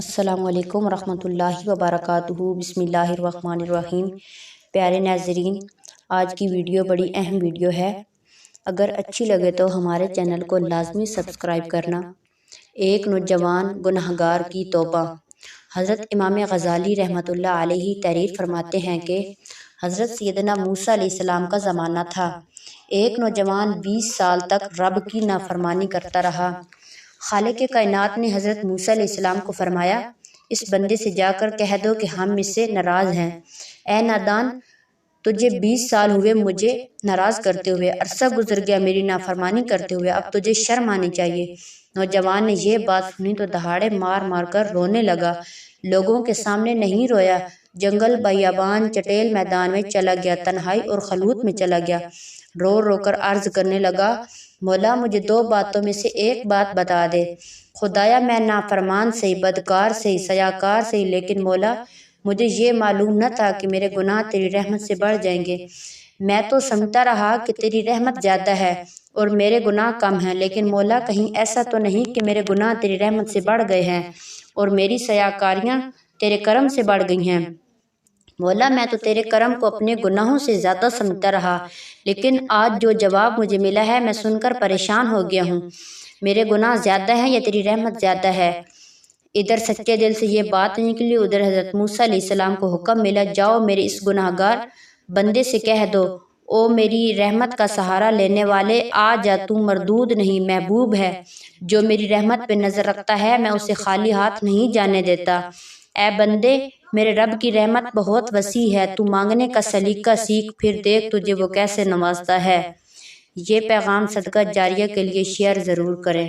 السلام علیکم ورحمۃ اللہ وبرکاتہ۔ بسم اللہ الرحمن الرحیم۔ پیارے ناظرین، آج کی ویڈیو بڑی اہم ویڈیو ہے۔ اگر اچھی لگے تو ہمارے چینل کو لازمی سبسکرائب کرنا۔ ایک نوجوان گنہگار کی توبہ۔ حضرت امام غزالی رحمۃ اللہ علیہ تحریر فرماتے ہیں کہ حضرت سیدنا موسیٰ علیہ السلام کا زمانہ تھا۔ ایک نوجوان 20 سال تک رب کی نافرمانی کرتا رہا۔ خالق کائنات نے حضرت موسیٰ علیہ السلام کو فرمایا، اس بندے سے جا کر کہہ دو کہ ہم اس سے ناراض ہیں۔ اے نادان، تجھے 20 سال ہوئے مجھے ناراض کرتے ہوئے، عرصہ گزر گیا میری نافرمانی کرتے ہوئے، اب تجھے شرم آنی چاہیے۔ نوجوان نے یہ بات سنی تو دہاڑے مار مار کر رونے لگا۔ لوگوں کے سامنے نہیں رویا، جنگل، بیابان، چٹیل میدان میں چلا گیا، تنہائی اور خلوت میں چلا گیا۔ رو رو کر عرض کرنے لگا، مولا مجھے 2 باتوں میں سے ایک بات بتا دے۔ خدایا میں نافرمان سے، بدکار سے، سیاکار سے، لیکن مولا مجھے یہ معلوم نہ تھا کہ میرے گناہ تیری رحمت سے بڑھ جائیں گے۔ میں تو سمجھتا رہا کہ تیری رحمت زیادہ ہے اور میرے گناہ کم ہیں، لیکن مولا کہیں ایسا تو نہیں کہ میرے گناہ تیری رحمت سے بڑھ گئے ہیں اور میری سیاکاریاں تیرے کرم سے بڑھ گئی ہیں۔ مولا میں تو تیرے کرم کو اپنے گناہوں سے زیادہ سمجھتا رہا، لیکن آج جو جواب مجھے ملا ہے میں سن کر پریشان ہو گیا ہوں۔ میرے گناہ زیادہ ہیں یا تیری رحمت زیادہ ہے؟ ادھر سچے دل سے یہ بات نکلی، ادھر حضرت موسیٰ علیہ السلام کو حکم ملا، جاؤ میرے اس گناہگار بندے سے کہہ دو، او میری رحمت کا سہارا لینے والے، آ جا، تو مردود نہیں محبوب ہے۔ جو میری رحمت پہ نظر رکھتا ہے میں اسے خالی ہاتھ نہیں جانے دیتا۔ اے بندے، میرے رب کی رحمت بہت وسیع ہے، تو مانگنے کا سلیقہ سیکھ، پھر دیکھ تجھے وہ کیسے نوازتا ہے۔ یہ پیغام صدقہ جاریہ کے لیے شیئر ضرور کریں۔